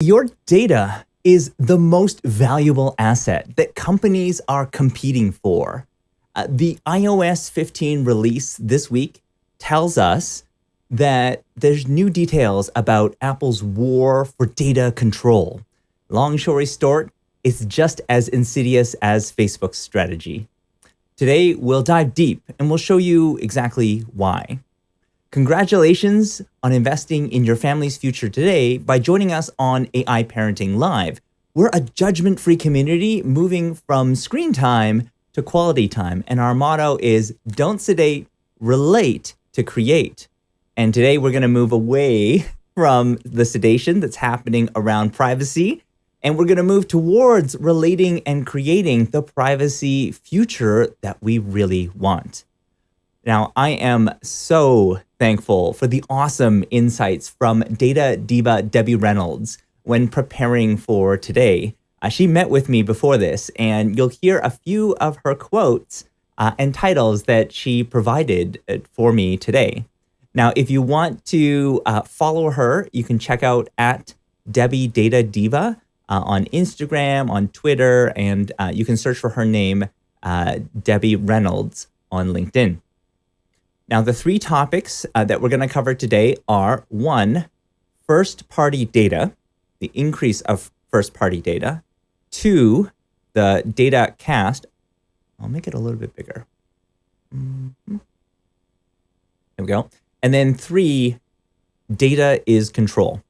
Your data is the most valuable asset that companies are competing for. The iOS 15 release this week tells us that there's new details about Apple's war for data control. Long story short, it's just as insidious as Facebook's strategy. Today, we'll dive deep and we'll show you exactly why. Congratulations on investing in your family's future today by joining us on AI Parenting Live. We're a judgment-free community moving from screen time to quality time. And our motto is don't sedate, relate to create. And today we're going to move away from the sedation that's happening around privacy. And we're going to move towards relating and creating the privacy future that we really want. Now, I am so thankful for the awesome insights from data diva Debbie Reynolds when preparing for today. She met with me before this, and you'll hear a few of her quotes and titles that she provided for me today. Now, if you want to follow her, you can check out at Debbie Data Diva on Instagram, on Twitter, and you can search for her name, Debbie Reynolds, on LinkedIn. Now, the three topics that we're going to cover today are 1, first-party data, the increase of first-party data. 2, the data cast. I'll make it a little bit bigger. There we go. And then 3, data is control.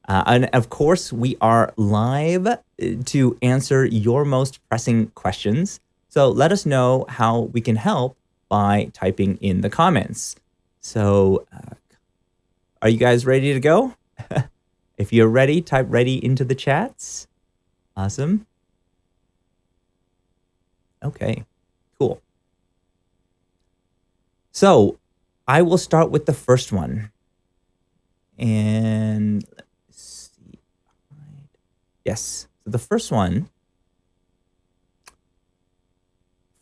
And of course, we are live to answer your most pressing questions. So let us know how we can help by typing in the comments. So are you guys ready to go? If you're ready, type ready into the chats. Awesome. Okay, cool. So I will start with the first one. And let's see. Yes, so the first one,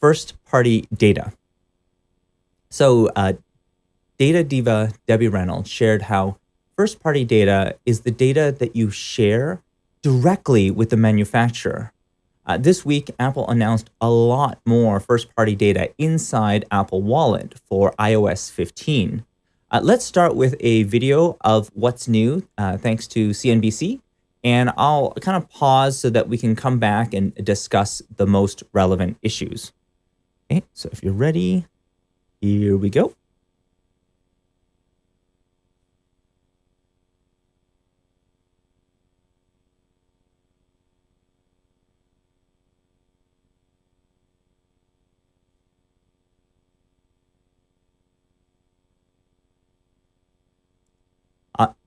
first-party data. So data diva Debbie Reynolds shared how first-party data is the data that you share directly with the manufacturer. This week, Apple announced a lot more first-party data inside Apple Wallet for iOS 15. Let's start with a video of what's new, thanks to CNBC, and I'll kind of pause so that we can come back and discuss the most relevant issues. Okay, so if you're ready, here we go.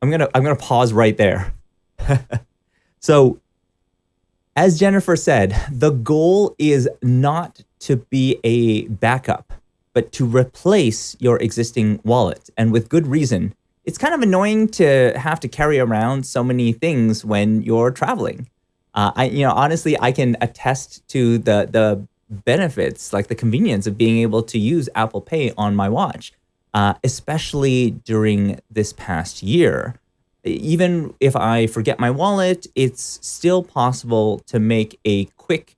I'm gonna pause right there. So, as Jennifer said, the goal is not to be a backup, but to replace your existing wallet, and with good reason. It's kind of annoying to have to carry around so many things when you're traveling. Honestly, I can attest to the benefits, like the convenience of being able to use Apple Pay on my watch, especially during this past year. Even if I forget my wallet, it's still possible to make a quick,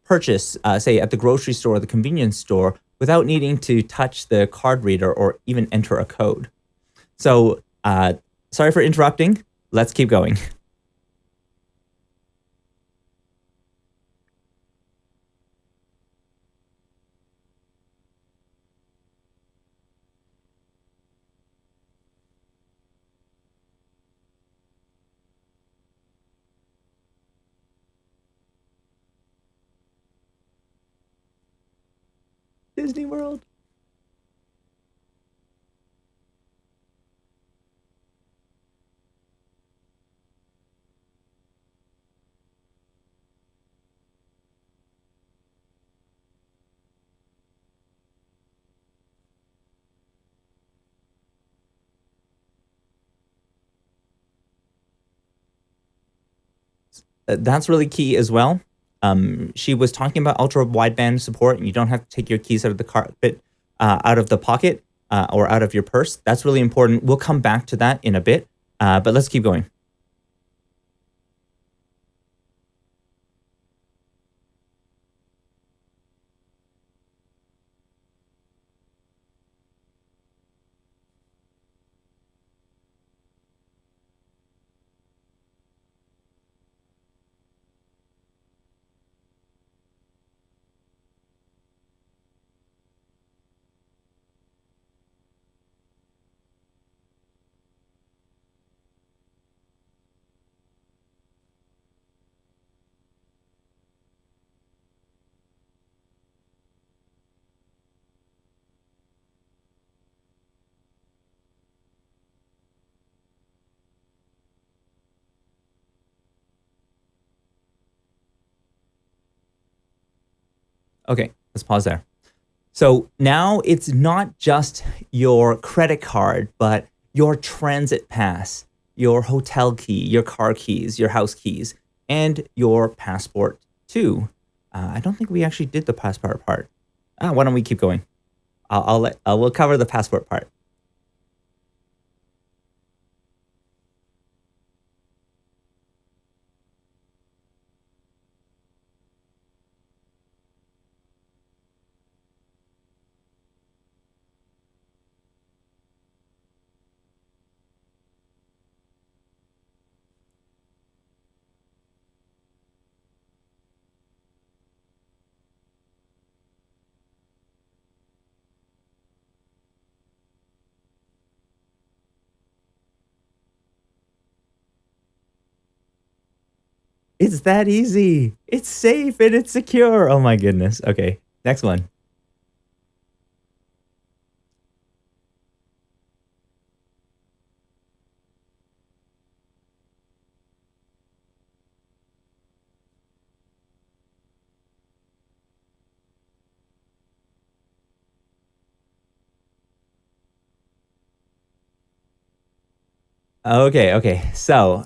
purchase, say at the grocery store or the convenience store, without needing to touch the card reader or even enter a code. So, sorry for interrupting. Let's keep going. Disney World. That's really key as well. She was talking about ultra wideband support, and you don't have to take your keys out of the carpet, out of the pocket, or out of your purse. That's really important. We'll come back to that in a bit. But let's keep going. Okay, let's pause there. So now it's not just your credit card, but your transit pass, your hotel key, your car keys, your house keys, and your passport too. I don't think we actually did the passport part. Why don't we keep going? We'll cover the passport part. It's that easy. It's safe and it's secure. Oh my goodness. Okay, next one. Okay. So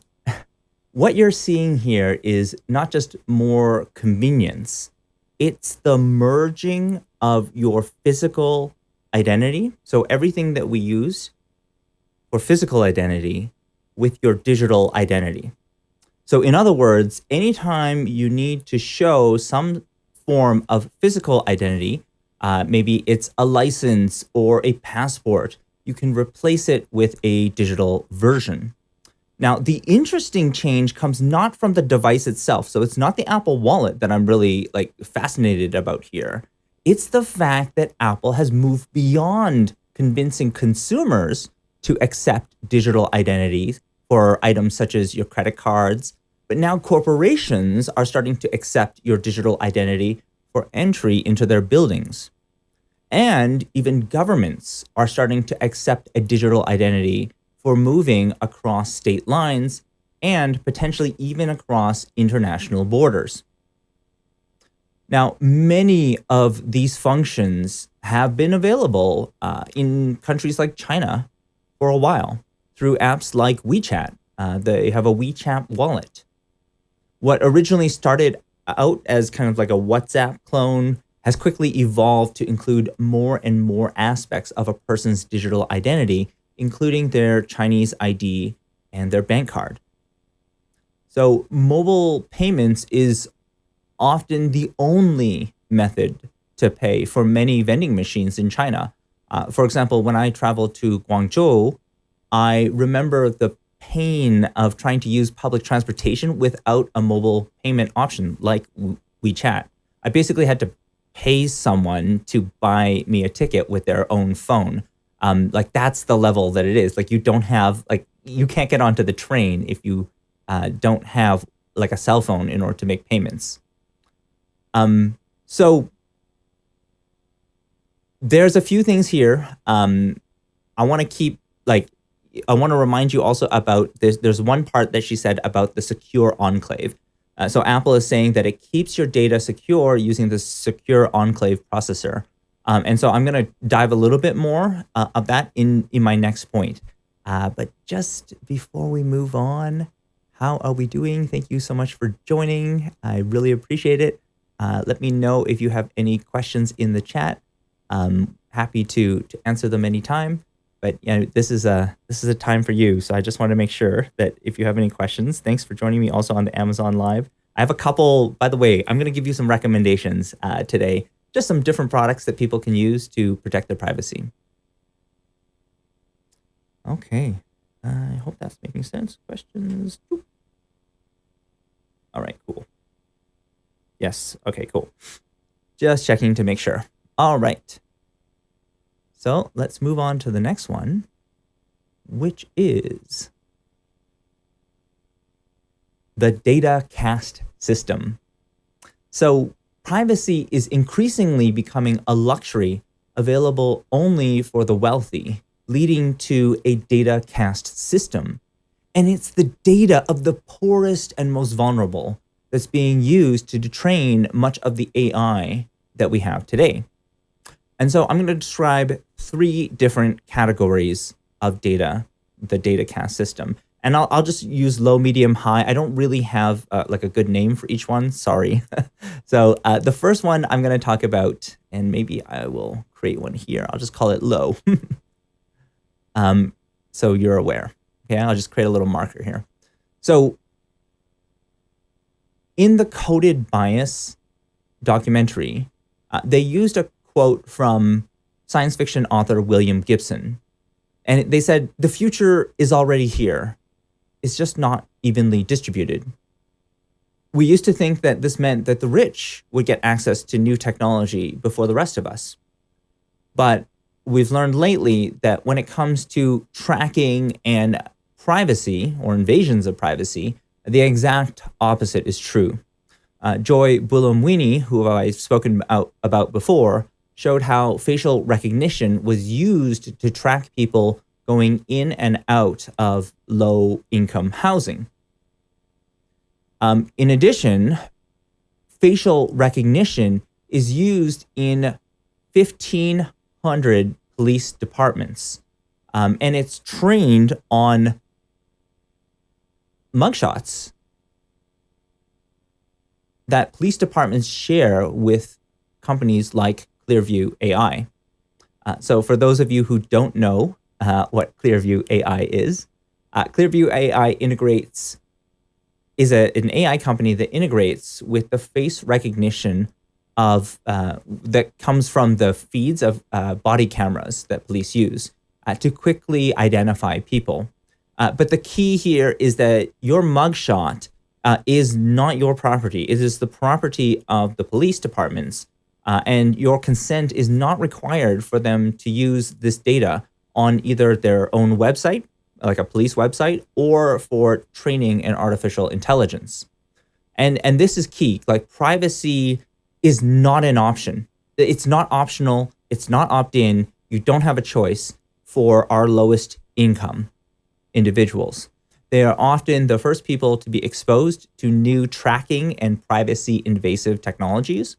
what you're seeing here is not just more convenience, it's the merging of your physical identity. So everything that we use for physical identity with your digital identity. So, in other words, anytime you need to show some form of physical identity, maybe it's a license or a passport, you can replace it with a digital version. Now, the interesting change comes not from the device itself. So it's not the Apple Wallet that I'm really like fascinated about here. It's the fact that Apple has moved beyond convincing consumers to accept digital identities for items such as your credit cards, but now corporations are starting to accept your digital identity for entry into their buildings. And even governments are starting to accept a digital identity for moving across state lines and potentially even across international borders. Now, many of these functions have been available in countries like China for a while through apps like WeChat. They have a WeChat wallet. What originally started out as kind of like a WhatsApp clone has quickly evolved to include more and more aspects of a person's digital identity, including their Chinese ID and their bank card. So, mobile payments is often the only method to pay for many vending machines in China. For example, when I traveled to Guangzhou, I remember the pain of trying to use public transportation without a mobile payment option like WeChat. I basically had to pay someone to buy me a ticket with their own phone. Like that's the level that it is. Like you don't have like you can't get onto the train if you don't have like a cell phone in order to make payments. So there's a few things here. I want to keep like I want to remind you also about this. There's one part that she said about the secure enclave. So Apple is saying that it keeps your data secure using the secure enclave processor. And so I'm going to dive a little bit more of that in my next point. But just before we move on, how are we doing? Thank you so much for joining. I really appreciate it. Let me know if you have any questions in the chat. Happy to answer them anytime. But this is a time for you. So I just want to make sure that if you have any questions, thanks for joining me also on the Amazon Live. I have a couple, by the way, I'm going to give you some recommendations today, just some different products that people can use to protect their privacy. Okay, I hope that's making sense. Questions? All right, cool. Yes, okay, cool. Just checking to make sure. All right. So let's move on to the next one, which is the Datacast system. So privacy is increasingly becoming a luxury available only for the wealthy, leading to a Datacast system. And it's the data of the poorest and most vulnerable that's being used to train much of the AI that we have today. And so I'm going to describe 3 different categories of data, the Datacast system. And I'll just use low, medium, high. I don't really have like a good name for each one. Sorry. So the first one I'm going to talk about, and maybe I will create one here. I'll just call it low. So you're aware. Okay, I'll just create a little marker here. So in the Coded Bias documentary, they used a quote from science fiction author William Gibson. And they said, the future is already here. It's just not evenly distributed. We used to think that this meant that the rich would get access to new technology before the rest of us. But we've learned lately that when it comes to tracking and privacy or invasions of privacy, the exact opposite is true. Joy Buolamwini, who I've spoken about before, showed how facial recognition was used to track people going in and out of low-income housing. In addition, facial recognition is used in 1,500 police departments, and it's trained on mugshots that police departments share with companies like Clearview AI. So for those of you who don't know what Clearview AI is, Clearview AI is an AI company that integrates with the face recognition of that comes from the feeds of body cameras that police use to quickly identify people. But the key here is that your mugshot is not your property. It is the property of the police departments. And your consent is not required for them to use this data on either their own website, like a police website, or for training in artificial intelligence. And this is key. Like, privacy is not an option. It's not optional. It's not opt-in. You don't have a choice for our lowest income individuals. They are often the first people to be exposed to new tracking and privacy invasive technologies.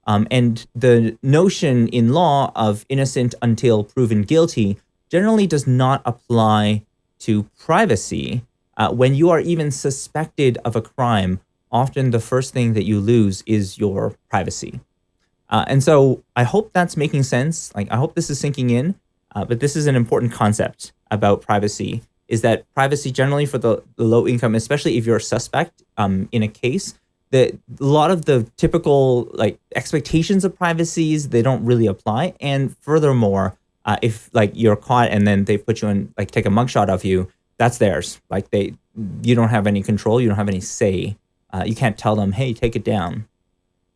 And the notion in law of innocent until proven guilty generally does not apply to privacy. When you are even suspected of a crime, often the first thing that you lose is your privacy. And so I hope that's making sense. Like, I hope this is sinking in, but this is an important concept about privacy, is that privacy generally for the low income, especially if you're a suspect in a case, that a lot of the typical like expectations of privacies, they don't really apply. And furthermore, if like you're caught and then they put you in, like take a mugshot of you, that's theirs. Like you don't have any control, you don't have any say. You can't tell them, hey, take it down,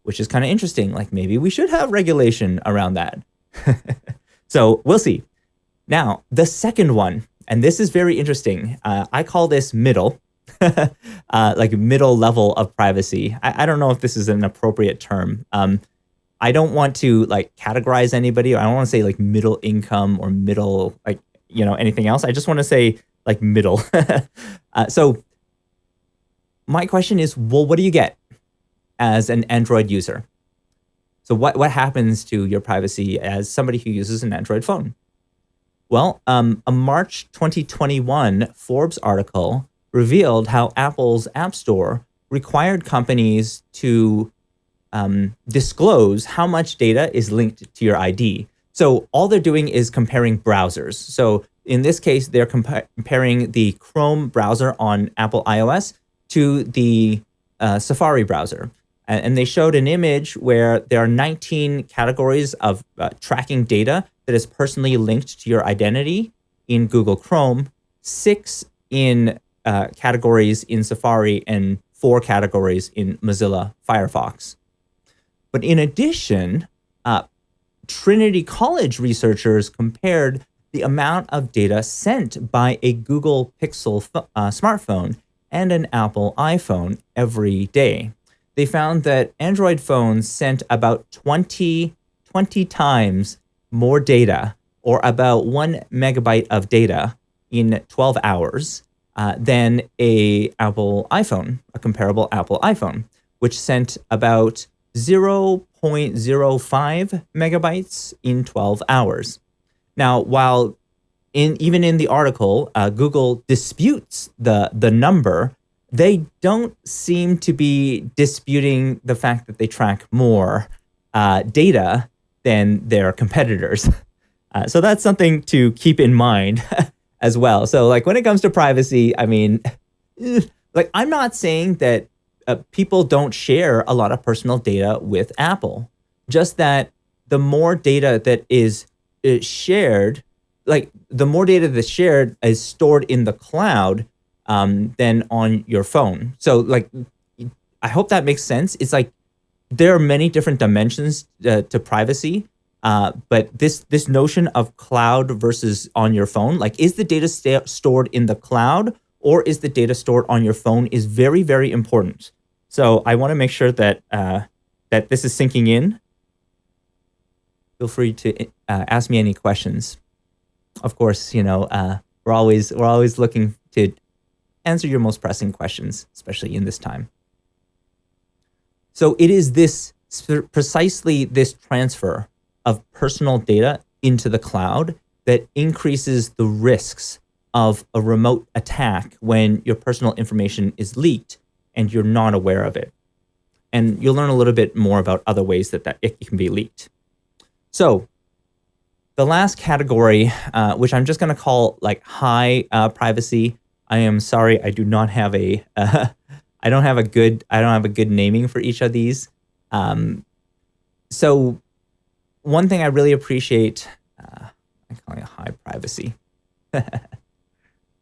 which is kind of interesting. Like, maybe we should have regulation around that. So we'll see. Now, the second one, and this is very interesting. I call this middle. Like middle level of privacy. I don't know if this is an appropriate term. I don't want to like categorize anybody. I don't want to say like middle income or middle, like, anything else. I just want to say like middle. So my question is, well, what do you get as an Android user? So what happens to your privacy as somebody who uses an Android phone? Well, a March 2021 Forbes article revealed how Apple's App Store required companies to disclose how much data is linked to your ID. So all they're doing is comparing browsers. So in this case, they're comparing the Chrome browser on Apple iOS to the Safari browser. And they showed an image where there are 19 categories of tracking data that is personally linked to your identity in Google Chrome, 6 in categories in Safari, and 4 categories in Mozilla Firefox. But in addition, Trinity College researchers compared the amount of data sent by a Google Pixel smartphone and an Apple iPhone every day. They found that Android phones sent about 20 times more data, or about 1 megabyte of data in 12 hours than a comparable Apple iPhone, which sent about 0.05 megabytes in 12 hours. Now, while even in the article, Google disputes the number, they don't seem to be disputing the fact that they track more data than their competitors. So that's something to keep in mind as well. So like when it comes to privacy, I mean, like I'm not saying that people don't share a lot of personal data with Apple, just that the more data that is shared, like the more data that's shared is stored in the cloud than on your phone. So like, I hope that makes sense. It's like there are many different dimensions to privacy, but this notion of cloud versus on your phone, like is the data stored in the cloud or is the data stored on your phone, is very, very important. So I want to make sure that that this is sinking in. Feel free to ask me any questions. Of course, we're always looking to answer your most pressing questions, especially in this time. So it is precisely this transfer of personal data into the cloud that increases the risks of a remote attack when your personal information is leaked and you're not aware of it. And you'll learn a little bit more about other ways that it can be leaked. So the last category, which I'm just going to call like high privacy. I am sorry, I do not have a I don't have a good naming for each of these. So one thing I really appreciate, I'm calling it high privacy.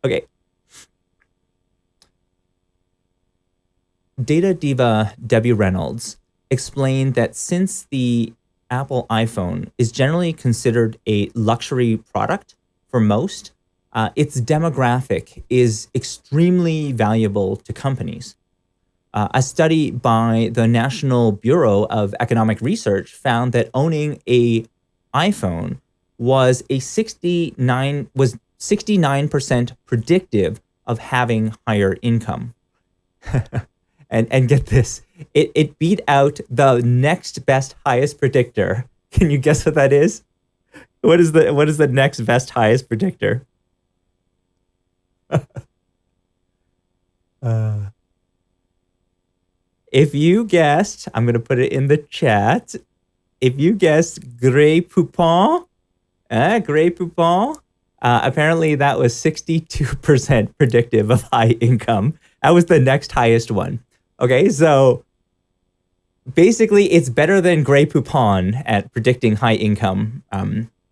Okay. Data diva Debbie Reynolds explained that since the Apple iPhone is generally considered a luxury product for most, its demographic is extremely valuable to companies. A study by the National Bureau of Economic Research found that owning a iPhone was 69% predictive of having higher income. And get this, it beat out the next best highest predictor. Can you guess what that is? What is the next best highest predictor? If you guessed, I'm going to put it in the chat. If you guessed Grey Poupon, apparently that was 62% predictive of high income. That was the next highest one. Okay, so basically it's better than Grey Poupon at predicting high income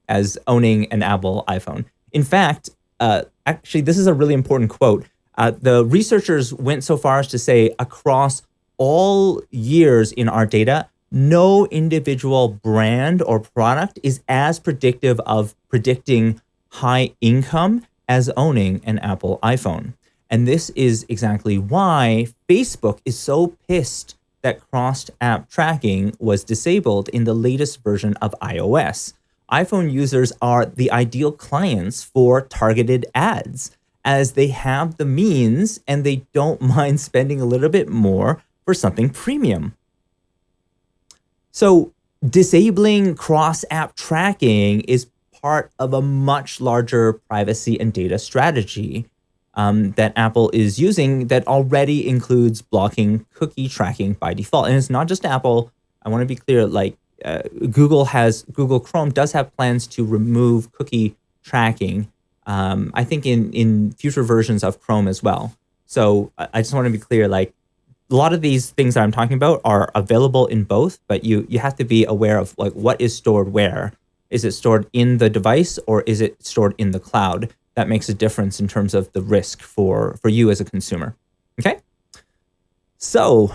as owning an Apple iPhone. In fact, actually, this is a really important quote. The researchers went so far as to say across all years in our data, no individual brand or product is as predictive of predicting high income as owning an Apple iPhone. And this is exactly why Facebook is so pissed that crossed app tracking was disabled in the latest version of iOS. iPhone users are the ideal clients for targeted ads, as they have the means and they don't mind spending a little bit more for something premium. So disabling cross-app tracking is part of a much larger privacy and data strategy that Apple is using that already includes blocking cookie tracking by default. And it's not just Apple. I want to be clear, like Google Chrome does have plans to remove cookie tracking. I think in future versions of Chrome as well. So I just want to be clear, like a lot of these things that I'm talking about are available in both, but you have to be aware of like what is stored where. Is it stored in the device or is it stored in the cloud? That makes a difference in terms of the risk for you as a consumer. Okay. So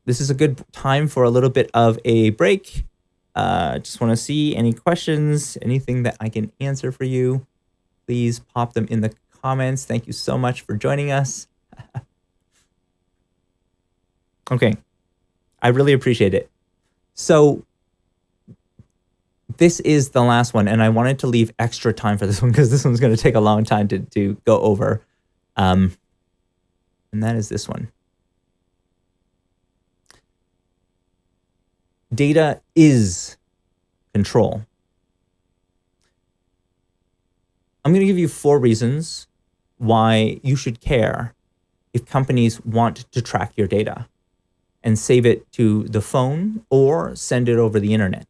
this is a good time for a little bit of a break. Just want to see any questions, anything that I can answer for you. Please pop them in the comments. Thank you so much for joining us. Okay, I really appreciate it. So this is the last one, and I wanted to leave extra time for this one because this one's going to take a long time to go over. And that is this one. Data is control. I'm going to give you 4 reasons why you should care if companies want to track your data and save it to the phone or send it over the internet.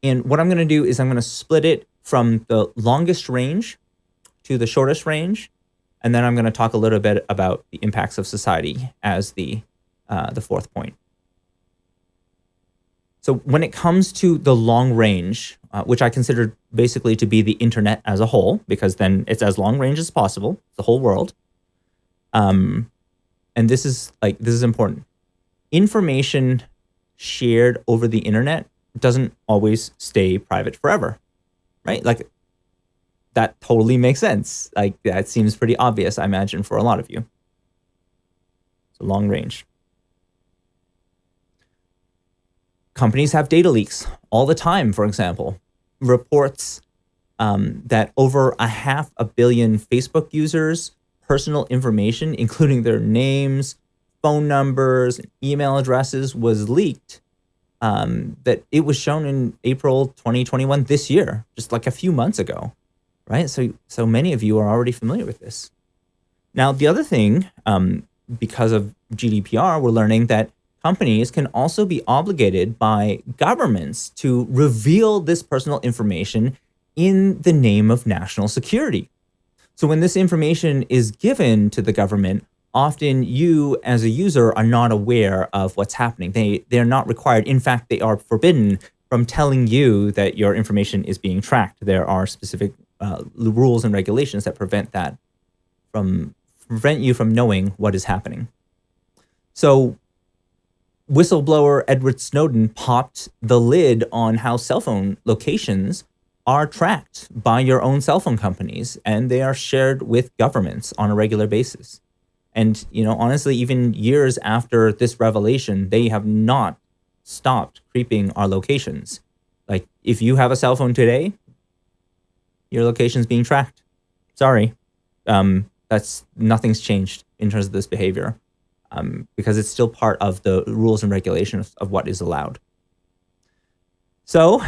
And what I'm going to do is I'm going to split it from the longest range to the shortest range. And then I'm going to talk a little bit about the impacts of society as the 4th point. So when it comes to the long range, which I consider basically to be the internet as a whole, because then it's as long range as possible, the whole world. And this is important. Information shared over the internet doesn't always stay private forever, right? Like that totally makes sense. Like that seems pretty obvious, I imagine, for a lot of you. So long range. Companies have data leaks all the time, for example. Reports that over 500 million Facebook users' personal information, including their names, phone numbers, email addresses, was leaked. That it was shown in April 2021 this year, just like a few months ago, right? So many of you are already familiar with this. Now, the other thing, because of GDPR, we're learning that companies can also be obligated by governments to reveal this personal information in the name of national security. So when this information is given to the government, often you as a user are not aware of what's happening. They're not required. In fact, they are forbidden from telling you that your information is being tracked. There are specific rules and regulations that prevent you from knowing what is happening. So whistleblower Edward Snowden popped the lid on how cell phone locations are tracked by your own cell phone companies, and they are shared with governments on a regular basis. And, honestly, even years after this revelation, they have not stopped creeping our locations. Like, if you have a cell phone today, your location's being tracked. Sorry. Nothing's changed in terms of this behavior, because it's still part of the rules and regulations of what is allowed. So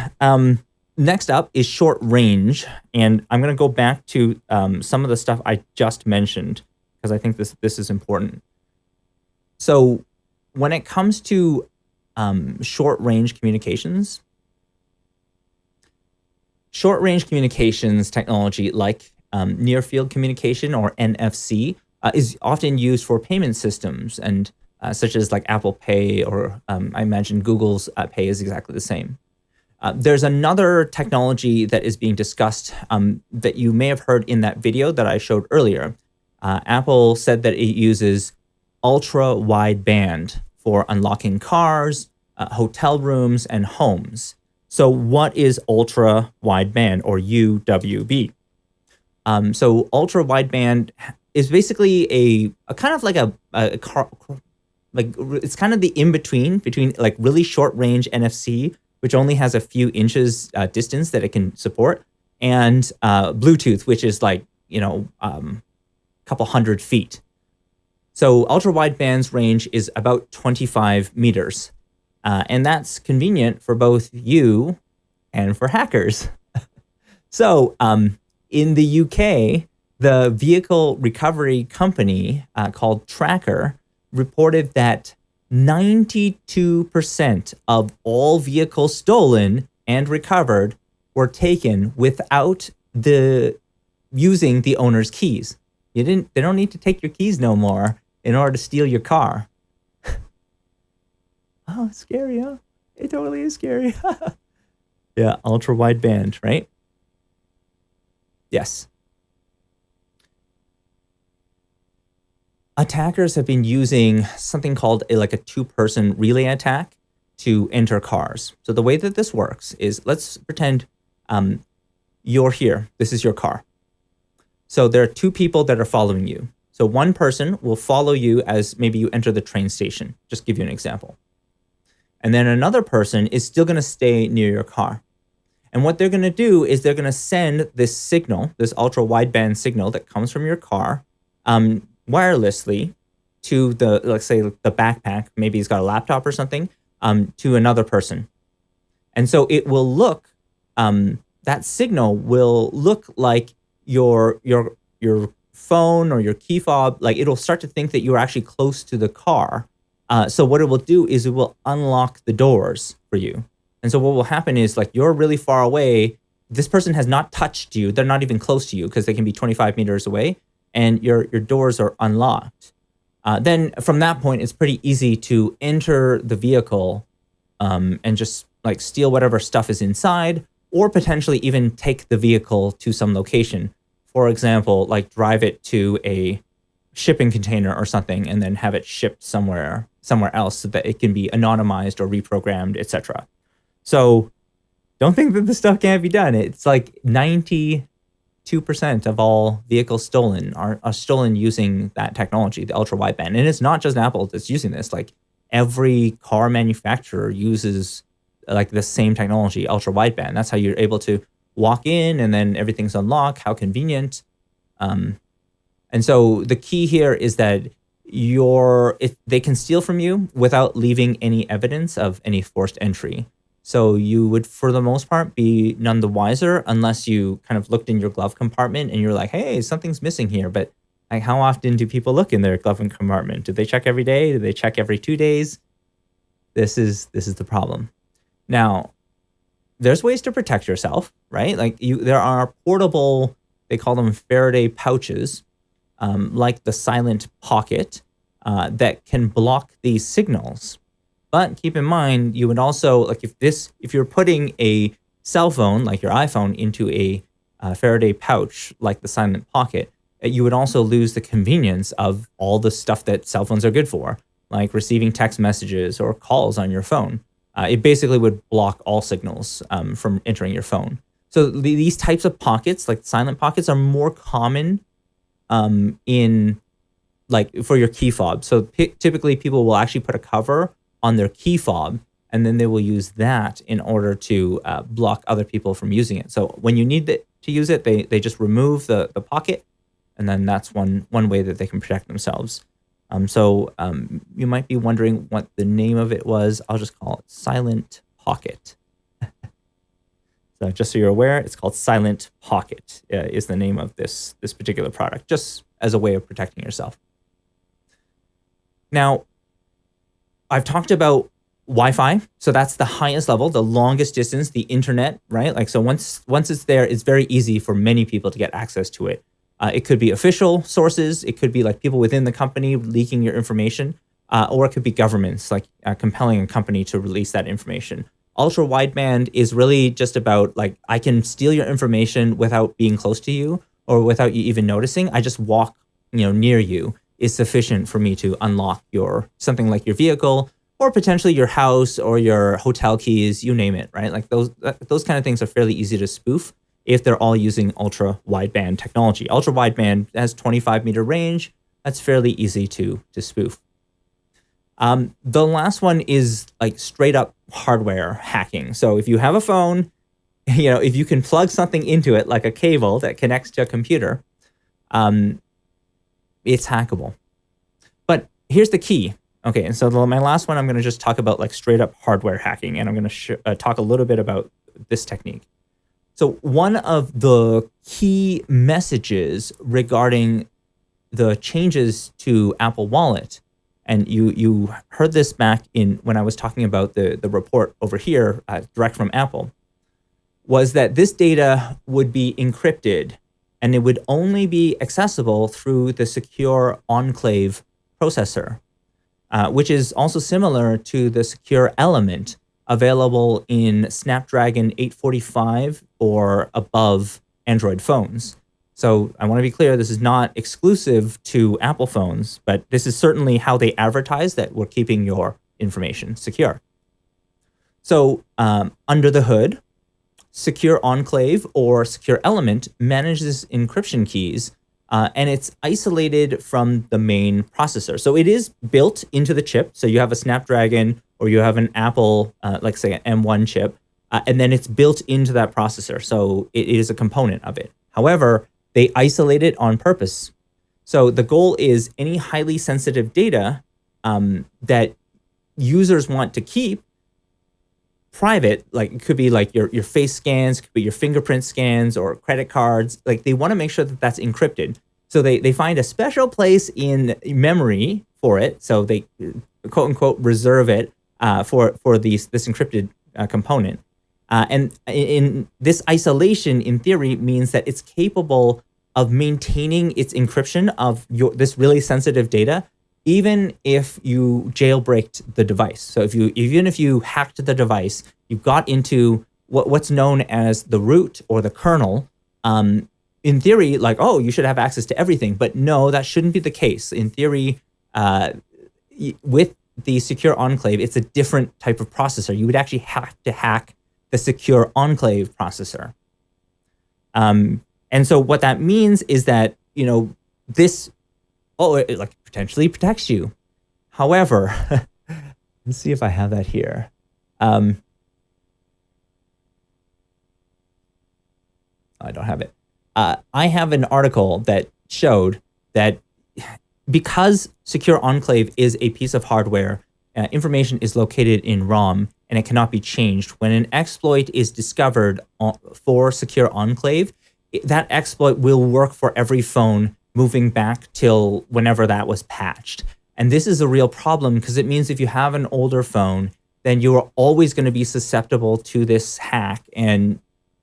next up is short range. And I'm going to go back to some of the stuff I just mentioned, because I think this is important. So when it comes to short range communications technology like near field communication, or NFC, is often used for payment systems, and such as like Apple Pay, or I imagine Google's Pay is exactly the same. There's another technology that is being discussed that you may have heard in that video that I showed earlier. Apple said that it uses ultra wideband for unlocking cars, hotel rooms, and homes. So what is ultra wideband, or UWB? So ultra wideband is basically a kind of like a car, like it's kind of the in between like really short range NFC, which only has a few inches distance that it can support, and Bluetooth, which is like couple hundred feet. So ultra wideband's range is about 25 meters. And that's convenient for both you and for hackers. So in the UK, the vehicle recovery company called Tracker reported that 92% of all vehicles stolen and recovered were taken without using the owner's keys. They don't need to take your keys no more in order to steal your car. Oh, it's scary, huh? It totally is scary. Yeah, ultra wideband, right? Yes. Attackers have been using something called a two-person relay attack to enter cars. So the way that this works is, let's pretend you're here. This is your car. So there are two people that are following you. So one person will follow you as maybe you enter the train station. Just give you an example. And then another person is still going to stay near your car. And what they're going to do is they're going to send this signal, this ultra wideband signal that comes from your car, wirelessly to let's say the backpack. Maybe he's got a laptop or something, to another person. And so it will look, that signal will look like your phone or your key fob. Like, it'll start to think that you're actually close to the car. So what it will do is it will unlock the doors for you. And so what will happen is, like, you're really far away. This person has not touched you. They're not even close to you because they can be 25 meters away, and your doors are unlocked. Then from that point, it's pretty easy to enter the vehicle and just like steal whatever stuff is inside, or potentially even take the vehicle to some location. For example, like drive it to a shipping container or something and then have it shipped somewhere else so that it can be anonymized or reprogrammed, etc. So don't think that this stuff can't be done. It's like 92% of all vehicles stolen are stolen using that technology, the ultra wideband. And it's not just Apple that's using this. Like, every car manufacturer uses like the same technology, ultra wideband. That's how you're able to walk in and then everything's unlocked. How convenient. And so the key here is that if they can steal from you without leaving any evidence of any forced entry. So you would, for the most part, be none the wiser unless you kind of looked in your glove compartment and you're like, hey, something's missing here. But like, how often do people look in their glove compartment? Do they check every day? Do they check every 2 days? This is the problem. Now, there's ways to protect yourself, right? Like, there are portable, they call them Faraday pouches, like the Silent Pocket, that can block these signals. But keep in mind, you would also, like, if you're putting a cell phone, like your iPhone, into a Faraday pouch, like the Silent Pocket, you would also lose the convenience of all the stuff that cell phones are good for, like receiving text messages or calls on your phone. It basically would block all signals from entering your phone. So these types of pockets, like silent pockets, are more common in, like, for your key fob. So typically people will actually put a cover on their key fob, and then they will use that in order to block other people from using it. So when you need to use it, they just remove the pocket, and then that's one way that they can protect themselves. So you might be wondering what the name of it was. I'll just call it Silent Pocket. So just so you're aware, it's called Silent Pocket is the name of this particular product, just as a way of protecting yourself. Now, I've talked about Wi-Fi. So that's the highest level, the longest distance, the internet, right? Like, so once it's there, it's very easy for many people to get access to it. It could be official sources. It could be like people within the company leaking your information, or it could be governments, like compelling a company to release that information. Ultra wideband is really just about, like, I can steal your information without being close to you or without you even noticing. I just walk, near you is sufficient for me to unlock something like your vehicle, or potentially your house or your hotel keys, you name it, right? Like those kind of things are fairly easy to spoof if they're all using ultra wideband technology. Ultra wideband has 25-meter range. That's fairly easy to spoof. The last one is like straight up hardware hacking. So if you have a phone, if you can plug something into it, like a cable that connects to a computer, it's hackable. But here's the key. Okay, and so my last one, I'm going to just talk about like straight up hardware hacking, and I'm going to talk a little bit about this technique. So one of the key messages regarding the changes to Apple Wallet and you heard this back in when I was talking about the report over here, direct from Apple, was that this data would be encrypted and it would only be accessible through the secure enclave processor, which is also similar to the secure element available in Snapdragon 845 or above Android phones. So I want to be clear, this is not exclusive to Apple phones, but this is certainly how they advertise that we're keeping your information secure. So under the hood, Secure Enclave or Secure Element manages encryption keys, and it's isolated from the main processor. So it is built into the chip. So you have a Snapdragon or you have an Apple, like say an M1 chip, and then it's built into that processor. So it is a component of it. However, they isolate it on purpose. So the goal is any highly sensitive data that users want to keep private, like it could be like your face scans, could be your fingerprint scans or credit cards. Like they want to make sure that that's encrypted. So they find a special place in memory for it. So they quote unquote reserve it for this encrypted component. And in this isolation, in theory, means that it's capable of maintaining its encryption of this really sensitive data, even if you jailbreaked the device. So even if you hacked the device, you got into what's known as the root or the kernel. In theory, like, oh, you should have access to everything, but no, that shouldn't be the case. In theory, with the Secure Enclave, it's a different type of processor. You would actually have to hack the Secure Enclave processor. And so what that means is that, this, it like potentially protects you. However, let's see if I have that here. I don't have it. I have an article that showed that because Secure Enclave is a piece of hardware, information is located in ROM and it cannot be changed. When an exploit is discovered for Secure Enclave, that exploit will work for every phone moving back till whenever that was patched. And this is a real problem because it means if you have an older phone, then you are always going to be susceptible to this hack and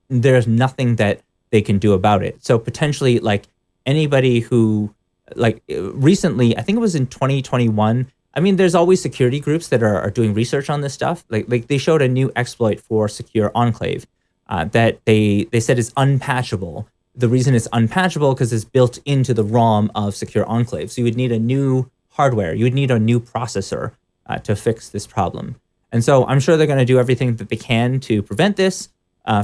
there's nothing that they can do about it. So potentially, like anybody who, like recently, I think it was in 2021, I mean, there's always security groups that are doing research on this stuff. Like they showed a new exploit for Secure Enclave that they said is unpatchable. The reason it's unpatchable because it's built into the ROM of Secure Enclave. So you would need a new hardware. You would need a new processor to fix this problem. And so I'm sure they're going to do everything that they can to prevent this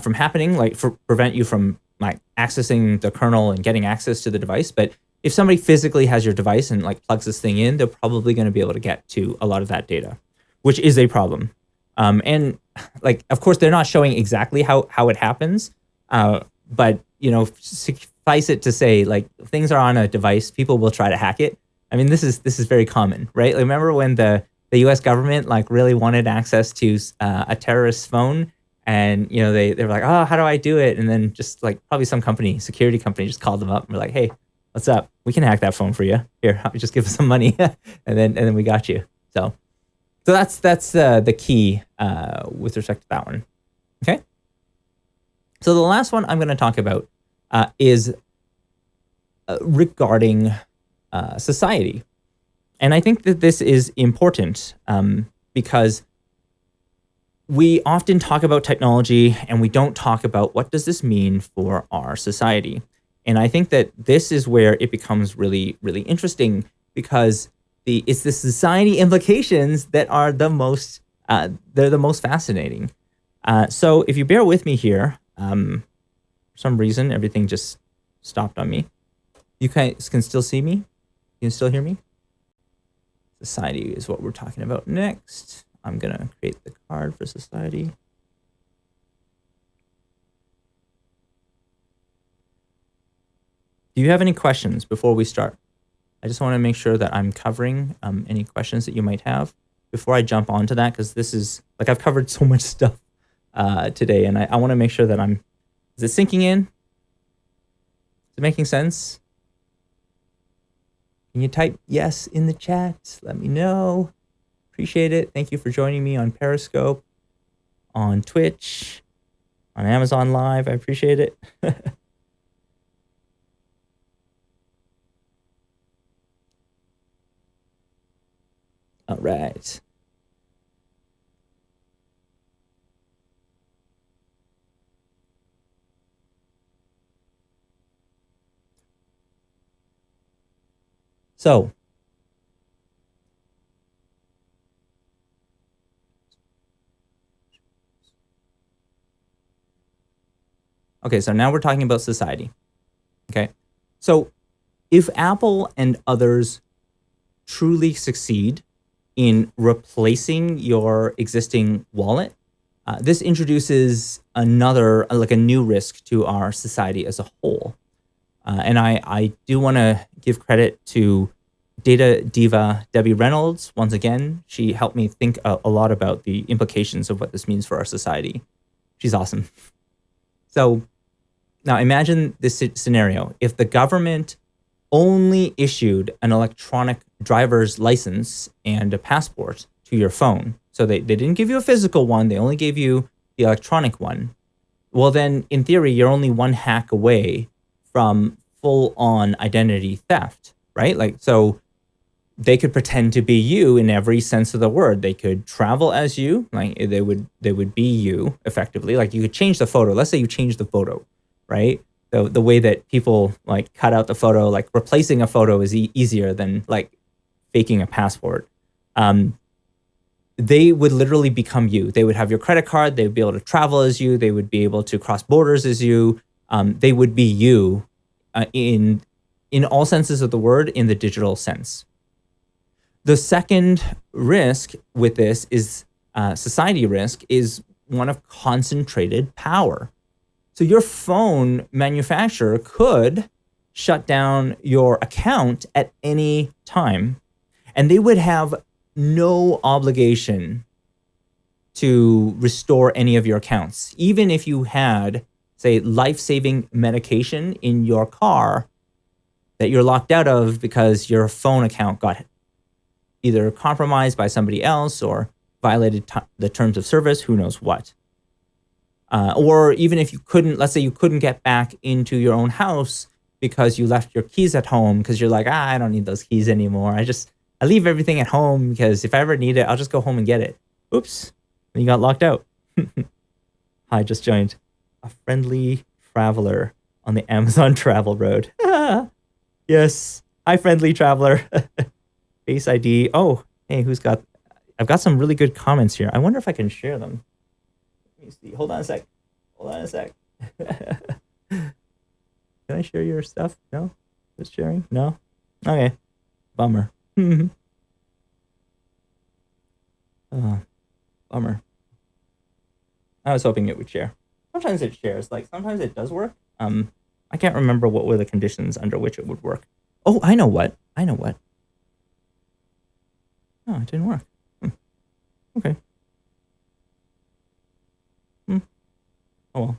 from happening, like prevent you from like accessing the kernel and getting access to the device. But if somebody physically has your device and like plugs this thing in, they're probably going to be able to get to a lot of that data, which is a problem. And like, of course, they're not showing exactly how it happens, but suffice it to say, like things are on a device, people will try to hack it. I mean, this is very common, right? Like, remember when the U.S. government like really wanted access to a terrorist's phone, and they were like, oh, how do I do it? And then just like probably some security company, just called them up and were like, hey, what's up? We can hack that phone for you. Here, just give us some money, and then we got you. So that's the key with respect to that one. Okay. So the last one I'm going to talk about is regarding society, and I think that this is important because we often talk about technology and we don't talk about what does this mean for our society. And I think that this is where it becomes really, really interesting because it's the society implications that are the most fascinating. So if you bear with me here, for some reason everything just stopped on me. You guys can still see me? You can still hear me? Society is what we're talking about next. I'm gonna create the card for society. Do you have any questions before we start? I just want to make sure that I'm covering any questions that you might have before I jump onto that, because this is like I've covered so much stuff today, and I want to make sure that is it sinking in? Is it making sense? Can you type yes in the chat? Let me know. Appreciate it. Thank you for joining me on Periscope, on Twitch, on Amazon Live. I appreciate it. All right. So, okay, so now we're talking about society. Okay. So, if Apple and others truly succeed in replacing your existing wallet, this introduces another, like a new risk to our society as a whole. And I do want to give credit to data diva Debbie Reynolds. Once again, she helped me think a lot about the implications of what this means for our society. She's awesome. So now imagine this scenario. If the government only issued an electronic driver's license and a passport to your phone, so they didn't give you a physical one, they only gave you the electronic one, well then in theory you're only one hack away from full-on identity theft, right? Like, so they could pretend to be you in every sense of the word. They could travel as you, like they would be you effectively. Like you could change the photo. Let's say you change the photo, right? The way that people like cut out the photo, like replacing a photo is easier than like faking a passport. They would literally become you. They would have your credit card. They would be able to travel as you. They would be able to cross borders as you. They would be you in all senses of the word, in the digital sense. The second risk with this is society risk is one of concentrated power. So your phone manufacturer could shut down your account at any time, and they would have no obligation to restore any of your accounts. Even if you had, say, life-saving medication in your car that you're locked out of because your phone account got either compromised by somebody else or violated the terms of service, who knows what. Or even if you couldn't, let's say you couldn't get back into your own house because you left your keys at home because you're like, I don't need those keys anymore. I leave everything at home because if I ever need it, I'll just go home and get it. Oops, and you got locked out. Hi, just joined. A friendly traveler on the Amazon travel road. Yes, hi, friendly traveler. Face ID. Oh, hey, I've got some really good comments here. I wonder if I can share them. Let me see. Hold on a sec. Can I share your stuff? No? Just sharing? No? Okay. Bummer. Bummer. I was hoping it would share. Sometimes it shares. Like, sometimes it does work. I can't remember what were the conditions under which it would work. Oh, I know what. Oh, it didn't work. Okay. Oh well.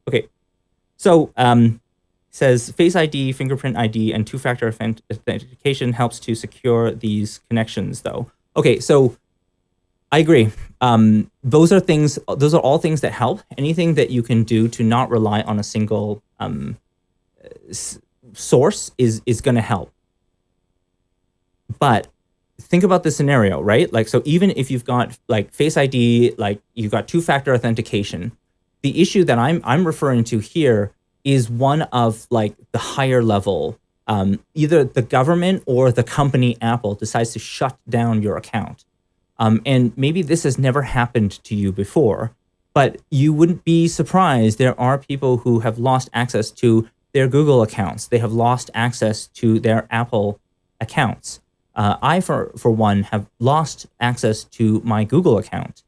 Okay. So says Face ID, fingerprint ID, and two-factor authentication helps to secure these connections, though. Okay, so I agree. Those are all things that help. Anything that you can do to not rely on a single source is going to help. But think about this scenario, right? Like, so even if you've got like Face ID, like you've got two-factor authentication, the issue that I'm referring to here is one of like the higher level. Either the government or the company Apple decides to shut down your account. And maybe this has never happened to you before, but you wouldn't be surprised. There are people who have lost access to their Google accounts. They have lost access to their Apple accounts. I, for one, have lost access to my Google account.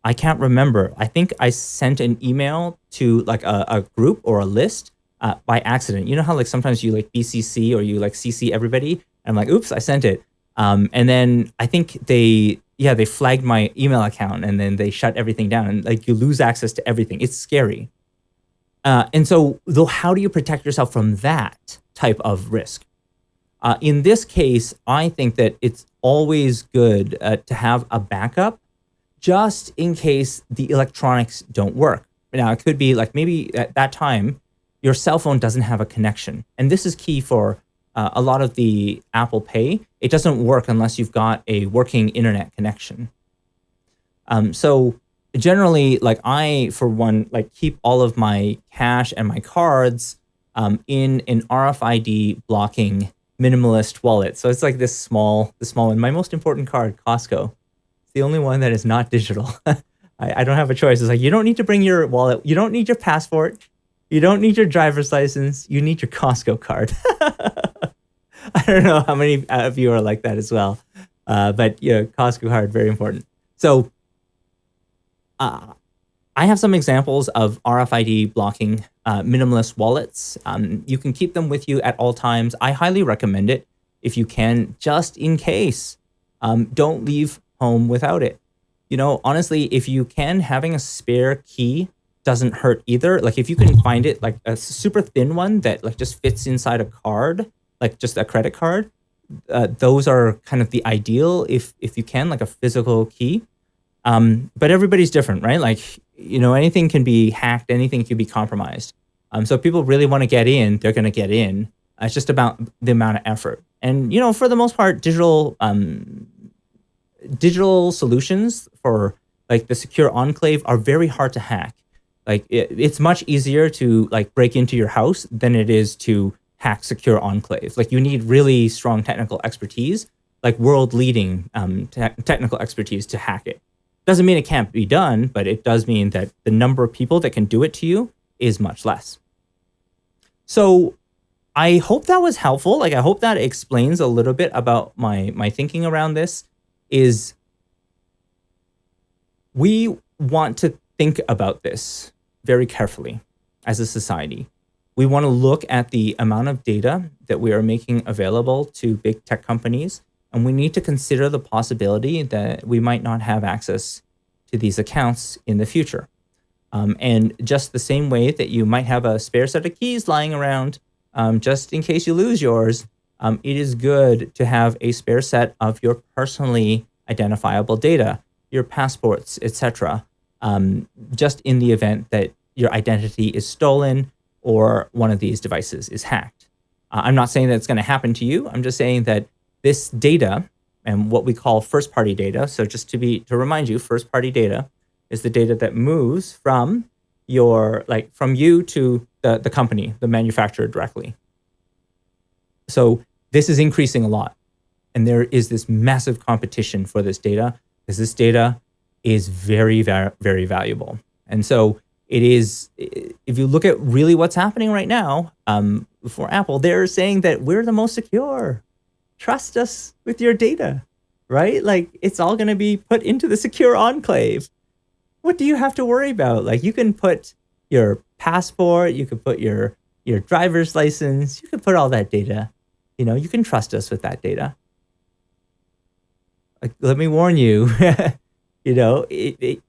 I can't remember. I think I sent an email to like a group or a list by accident. You know how like sometimes you like BCC or you like CC everybody? And I'm like, oops, I sent it. And then I think they flagged my email account and then they shut everything down. And like you lose access to everything. It's scary. And so though, how do you protect yourself from that type of risk? In this case, I think that it's always good to have a backup just in case the electronics don't work. Now, it could be like maybe at that time, your cell phone doesn't have a connection. And this is key for a lot of the Apple Pay. It doesn't work unless you've got a working internet connection. So generally, like I, for one, like keep all of my cash and my cards in an RFID blocking minimalist wallet. So it's like this small one. My most important card, Costco. It's the only one that is not digital. I don't have a choice. It's like, you don't need to bring your wallet. You don't need your passport. You don't need your driver's license. You need your Costco card. I don't know how many of you are like that as well. But yeah, Costco card, very important. So I have some examples of RFID blocking minimalist wallets. You can keep them with you at all times. I highly recommend it if you can, just in case. Don't leave home without it. You know, honestly, if you can, having a spare key doesn't hurt either. Like if you can find it, like a super thin one that like just fits inside a card, like just a credit card, those are kind of the ideal if you can, like a physical key. But everybody's different, right? Like, you know, anything can be hacked, anything can be compromised. So if people really want to get in, they're going to get in. It's just about the amount of effort. And, you know, for the most part, digital solutions for like the secure enclave are very hard to hack. Like it's much easier to like break into your house than it is to hack secure enclave. Like you need really strong technical expertise, like world leading technical expertise to hack it. Doesn't mean it can't be done, but it does mean that the number of people that can do it to you is much less. So I hope that was helpful. Like I hope that explains a little bit about my thinking around this. Is we want to think about this very carefully as a society. We want to look at the amount of data that we are making available to big tech companies, and we need to consider the possibility that we might not have access to these accounts in the future. And just the same way that you might have a spare set of keys lying around just in case you lose yours, it is good to have a spare set of your personally identifiable data, your passports, etc., just in the event that your identity is stolen or one of these devices is hacked. I'm not saying that it's going to happen to you. I'm just saying that this data and what we call first-party data. So just to remind you, first-party data is the data that moves from from you to the company, the manufacturer directly. So this is increasing a lot. And there is this massive competition for this data because this data is very, very, very valuable. And so it is, if you look at really what's happening right now for Apple, they're saying that we're the most secure. Trust us with your data, right? Like it's all going to be put into the secure enclave. What do you have to worry about? Like you can put your passport, you can put your driver's license, you can put all that data. You know, you can trust us with that data. Like, let me warn you, you know,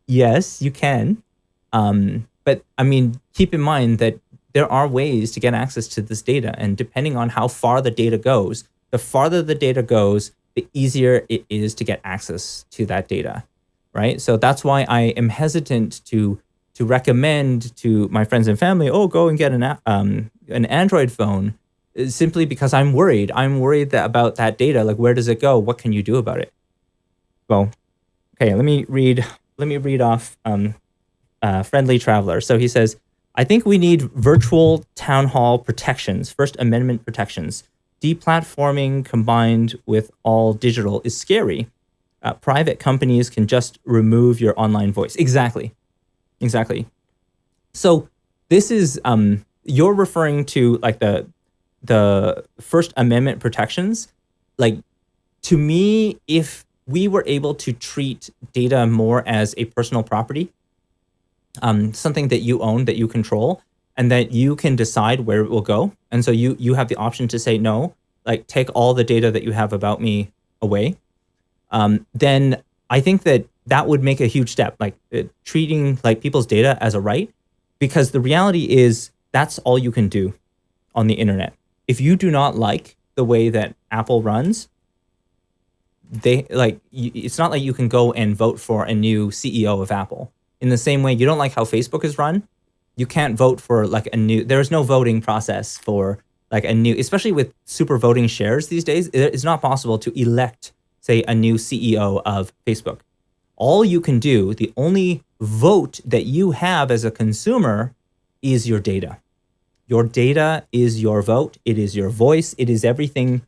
yes, you can. But I mean, keep in mind that there are ways to get access to this data. And depending on how far the data goes, the farther the data goes, the easier it is to get access to that data, right? So that's why I am hesitant to recommend to my friends and family, oh, go and get an Android phone, simply because I'm worried. I'm worried about that data. Like, where does it go? What can you do about it? Well, okay, let me read off Friendly Traveler. So he says, I think we need virtual town hall protections, First Amendment protections. Deplatforming combined with all digital is scary. Private companies can just remove your online voice. Exactly. So this is, you're referring to like the First Amendment protections. Like, to me, if we were able to treat data more as a personal property, something that you own, that you control, and that you can decide where it will go. And so you have the option to say, no, like take all the data that you have about me away. Then I think that would make a huge step, like treating like people's data as a right, because the reality is that's all you can do on the internet. If you do not like the way that Apple runs, it's not like you can go and vote for a new CEO of Apple. In the same way, you don't like how Facebook is run, you can't vote for like there's no voting process for like a new, especially with super voting shares these days. It's not possible to elect, say, a new CEO of Facebook. All you can do, the only vote that you have as a consumer is your data. Your data is your vote. It is your voice. It is everything.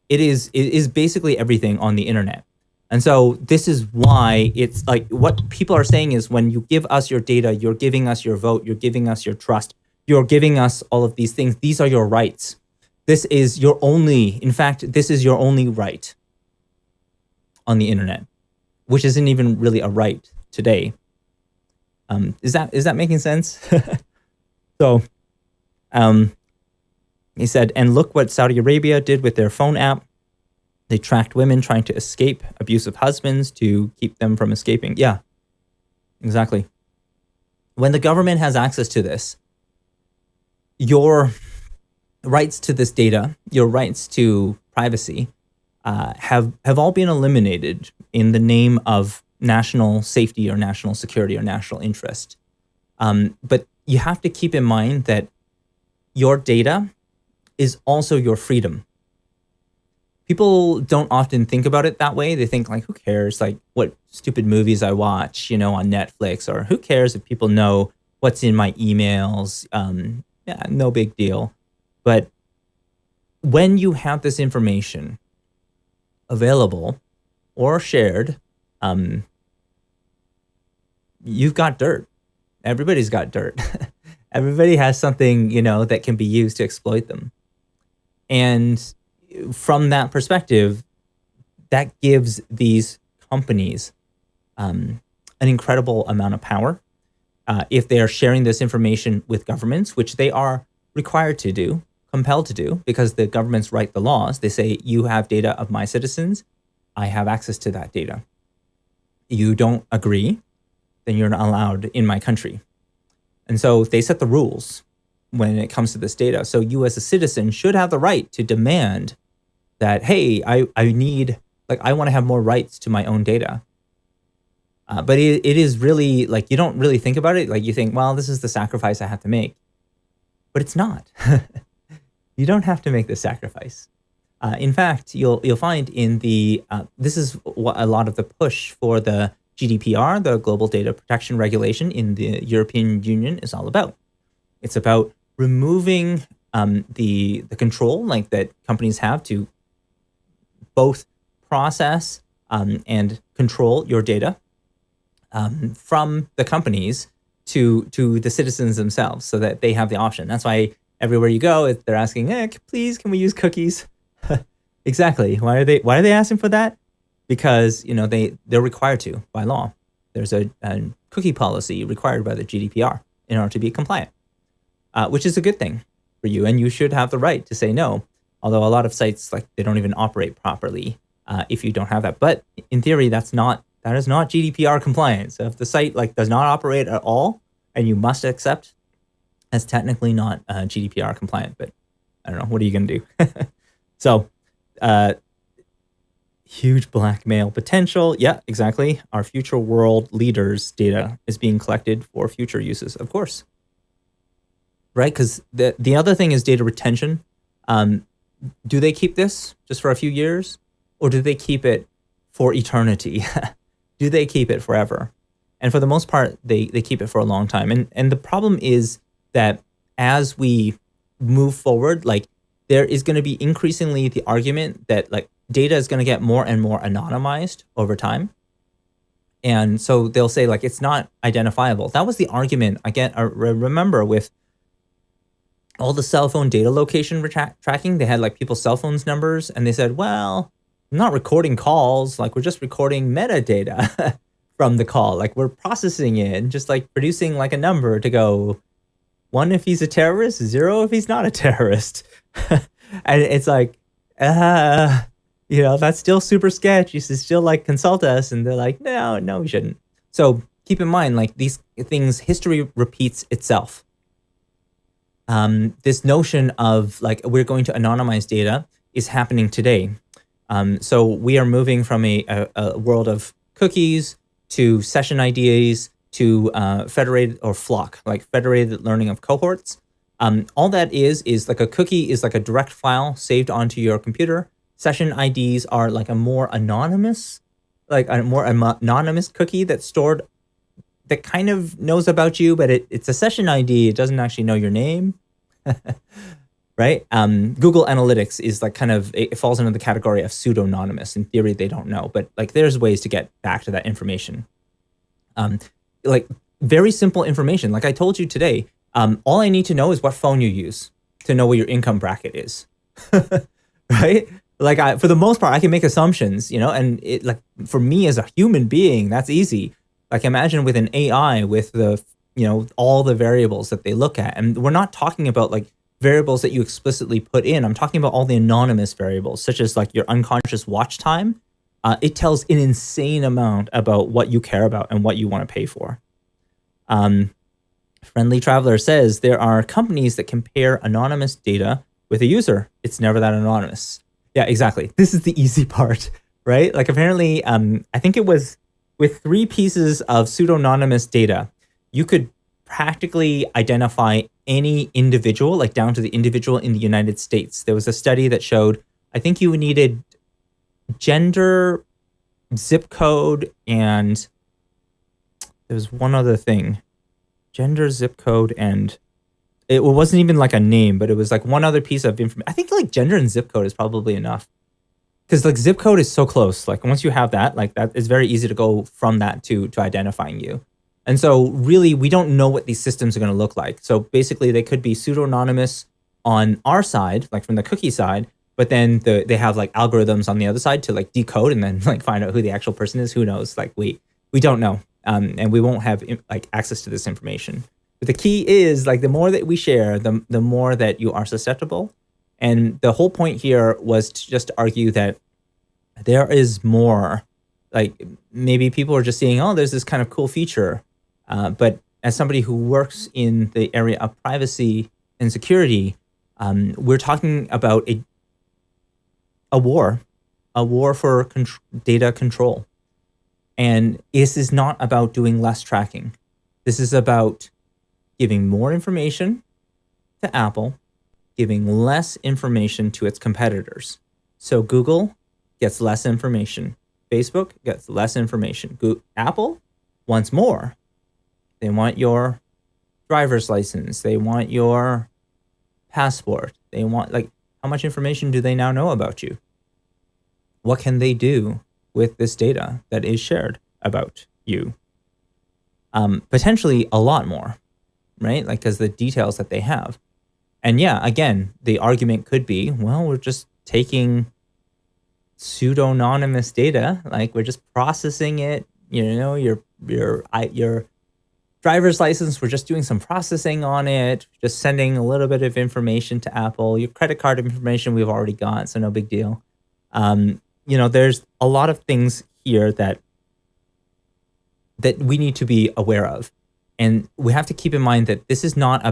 It is basically everything on the internet. And so this is why it's like what people are saying is when you give us your data, you're giving us your vote, you're giving us your trust, you're giving us all of these things. These are your rights. This is your only, in fact, this is your only right on the internet, which isn't even really a right today. Is that making sense? So, he said, and look what Saudi Arabia did with their phone app. They tracked women trying to escape abusive husbands to keep them from escaping. Yeah, exactly. When the government has access to this, your rights to this data, your rights to privacy, have all been eliminated in the name of national safety or national security or national interest. But you have to keep in mind that your data is also your freedom. People don't often think about it that way. They think like, who cares, like what stupid movies I watch, on Netflix, or who cares if people know what's in my emails? Yeah, no big deal. But when you have this information available or shared, you've got dirt. Everybody's got dirt. Everybody has something, that can be used to exploit them. And from that perspective, that gives these companies an incredible amount of power. If they are sharing this information with governments, which they are required to do, compelled to do, because the governments write the laws. They say, you have data of my citizens, I have access to that data. You don't agree, then you're not allowed in my country. And so they set the rules when it comes to this data. So you as a citizen should have the right to demand that, hey, I want to have more rights to my own data. But it is really like, you don't really think about it. Like you think, well, this is the sacrifice I have to make. But it's not. You don't have to make this sacrifice. In fact, you'll find in this is what a lot of the push for the GDPR, the Global Data Protection Regulation in the European Union, is all about. It's about removing the control like that companies have to both process and control your data from the companies to the citizens themselves, so that they have the option. That's why everywhere you go, they're asking, please, can we use cookies? Exactly. Why are they asking for that? Because they're required to by law. There's a cookie policy required by the GDPR in order to be compliant, which is a good thing for you, and you should have the right to say no. Although a lot of sites they don't even operate properly if you don't have that. But in theory, that is not GDPR compliant. So if the site does not operate at all, and you must accept, that's technically not GDPR compliant. But I don't know. What are you going to do? So. Huge blackmail potential. Yeah, exactly. Our future world leaders' data is being collected for future uses, of course. Right? Because the other thing is data retention. Do they keep this just for a few years? Or do they keep it for eternity? Do they keep it forever? And for the most part, they keep it for a long time. And the problem is that as we move forward, there is going to be increasingly the argument that data is going to get more and more anonymized over time. And so they'll say it's not identifiable. That was the argument I remember with all the cell phone data location tracking. They had people's cell phones numbers, and they said, well, I'm not recording calls. We're just recording metadata from the call. We're processing it and just producing a number to go 1 if he's a terrorist, 0 if he's not a terrorist. And it's that's still super sketch. You should still consult us. And they're no, we shouldn't. So keep in mind, these things, history repeats itself. This notion of we're going to anonymize data is happening today. So we are moving from a world of cookies to session IDs to federated or flock, like federated learning of cohorts. All that is like a cookie is like a direct file saved onto your computer. Session IDs are like a more anonymous, cookie that's stored, that kind of knows about you, but it's a session ID. It doesn't actually know your name. Right? Google Analytics is like it falls into the category of pseudonymous. In theory, they don't know, but like there's ways to get back to that information. Like very simple information. Like I told you today, all I need to know is what phone you use to know what your income bracket is. Right? Like for the most part, I can make assumptions, and it, like for me as a human being, that's easy. Like imagine with an AI with all the variables that they look at. And we're not talking about like variables that you explicitly put in. I'm talking about all the anonymous variables, such as like your unconscious watch time. It tells an insane amount about what you care about and what you want to pay for. Friendly Traveler says there are companies that compare anonymous data with a user. It's never that anonymous. Yeah, exactly. This is the easy part, right? Like apparently, I think it was with 3 pieces of pseudonymous data, you could practically identify any individual, like down to the individual in the United States. There was a study that showed, I think you needed gender, zip code, and there was one other thing. Gender, zip code, and it wasn't even like a name, but it was like one other piece of information. I think like gender and zip code is probably enough. Because like zip code is so close. Like once you have that, like that is very easy to go from that to identifying you. And so really we don't know what these systems are going to look like. So basically they could be pseudo-anonymous on our side, like from the cookie side, but then they have like algorithms on the other side to like decode and then like find out who the actual person is. Who knows? Like we don't know. And we won't have like access to this information. But the key is like the more that we share, the more that you are susceptible. And the whole point here was to just argue that there is more. Like maybe people are just seeing, oh, there's this kind of cool feature. But as somebody who works in the area of privacy and security, we're talking about a war for data control. And this is not about doing less tracking. This is about giving more information to Apple, giving less information to its competitors. So Google gets less information. Facebook gets less information. Apple wants more. They want your driver's license. They want your passport. They want, like, how much information do they now know about you? What can they do with this data that is shared about you? Potentially a lot more, right? Like, because the details that they have. And yeah, again, the argument could be, well, we're just taking pseudo-anonymous data, like we're just processing it, your driver's license, we're just doing some processing on it, just sending a little bit of information to Apple. Your credit card information we've already got, so no big deal. There's a lot of things here that we need to be aware of. And we have to keep in mind that this is not